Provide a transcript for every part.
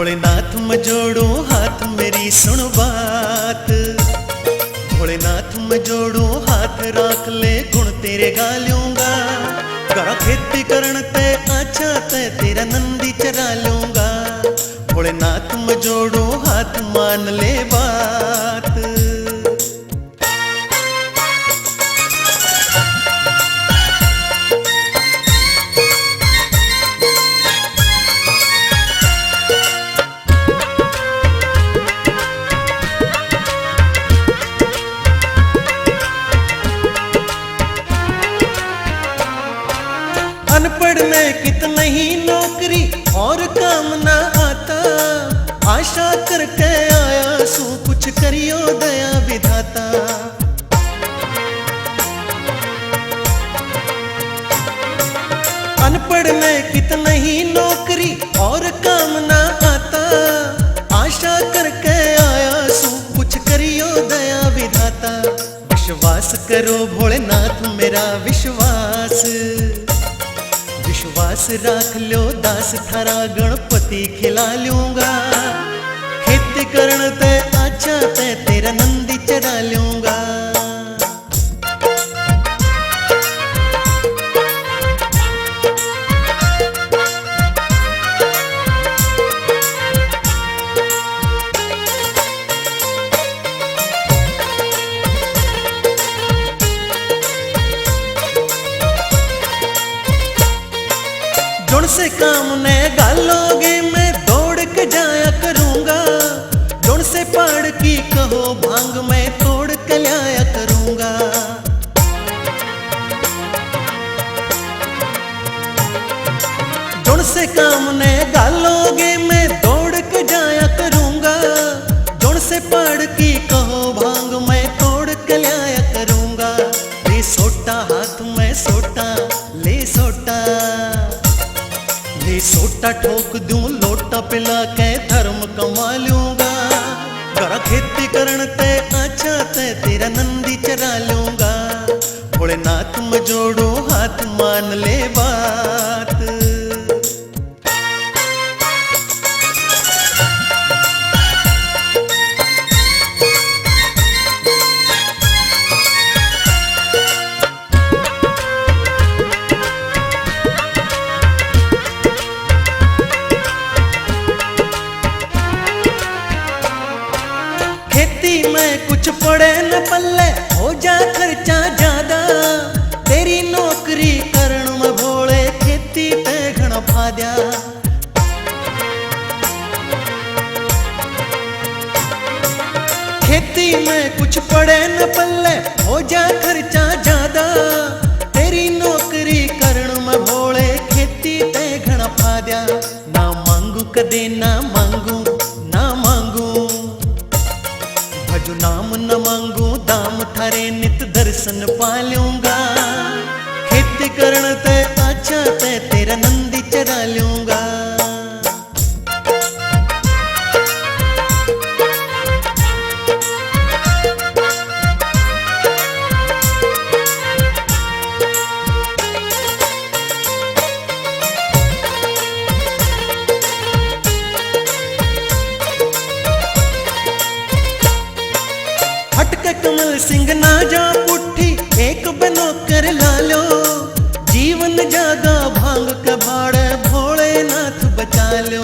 भोलेनाथ मैं जोड़ू हाथ मेरी सुन बात, भोलेनाथ मैं जोड़ू हाथ राख ले गुण तेरे गा लूंगा। करा खेती करण ते अच्छा ते तेरा नंदी चरा लूंगा। भोलेनाथ मैं जोड़ू हाथ मान ले बात। अनपढ़ में कितना ही नौकरी और काम ना आता, आशा करके आया सू कुछ करियो दया विधाता। अनपढ़ में कितना ही नौकरी और काम ना आता, आशा करके आया सू कुछ करियो दया विधाता। विश्वास करो भोलेनाथ मेरा विश्वास, विश्वास राख लो दास थारा गणपति खिला लूंगा। खेती करण ते अच्छा ते तेरा नंदी चढ़ा लूंगा। जुण से काम ने गालोगे मैं दौड़ के जाया करूंगा। जुण से पहाड़ की कहो भांग मैं तोड़ के लाया करूंगा। जुण से काम ने गालोगे मैं दौड़ के जाया करूंगा। जुण से पहाड़ की कहो भांग मैं तोड़ के लाया करूंगा। ले सोटा हाथ में सोटा, ले सोटा, ले सोटा ठोक दूं लोटा पिला के धर्म कमा लूंगा। करा खेती करण ते अच्छा ते तेरा नंदी चरा लूंगा। भोलेनाथ मैं जोड़ू हाथ मान ले बात। खेती में कुछ पड़े न पल्ले हो जा खर्चा ज्यादा। तेरी नौकरी करण में भोले खेती पे घना फाद्या। खेती में कुछ पड़े न पल्ले हो जा खर्चा ज्यादा। तेरी नौकरी करण में भोले खेती पे घना फाद्या। ना मांगू कदे ना मांगू, ना मांगू भजू नाम न मांगू दाम थारे नित दर्शन पा लूंगा। खेती करण ते अच्छा ते तेरा नंदी चरा लूंगा। हटके कमल सिंह ना जा पुट्ठी एक बनो कर ला लो। जीवन जागा भांग के भाड़े भोलेनाथ बचा लो।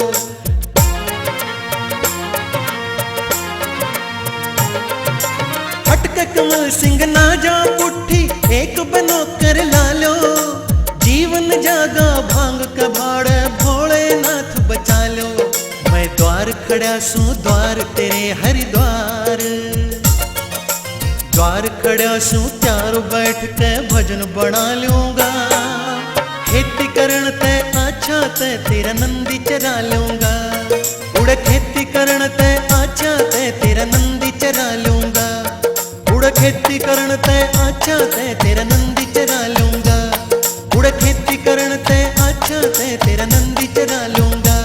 हटके कमल सिंह ना जा पुट्ठी एक बनो कर ला लो। जीवन जागा भांग के भाड़े भोलेनाथ बचा लो। मैं द्वार खड़ा सू द्वार तेरे हरिद्वार, द्वार खड़ा सू त्यार बैठ के भजन बना लूंगा। खेती करण ते अच्छा ते तेरा नंदी चरा लूंगा। उड़ खेती करण ते अच्छा ते तेरा नंदी चरा लूंगा। उड़ खेती करण ते अच्छा ते तेरा नंदी चरा लूंगा। उड़ खेती करण ते अच्छा ते तेरा नंदी चरा लूंगा।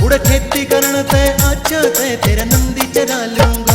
उड़ खेती करण ते अच्छा ते तेरा नंदी चरा लूंगा।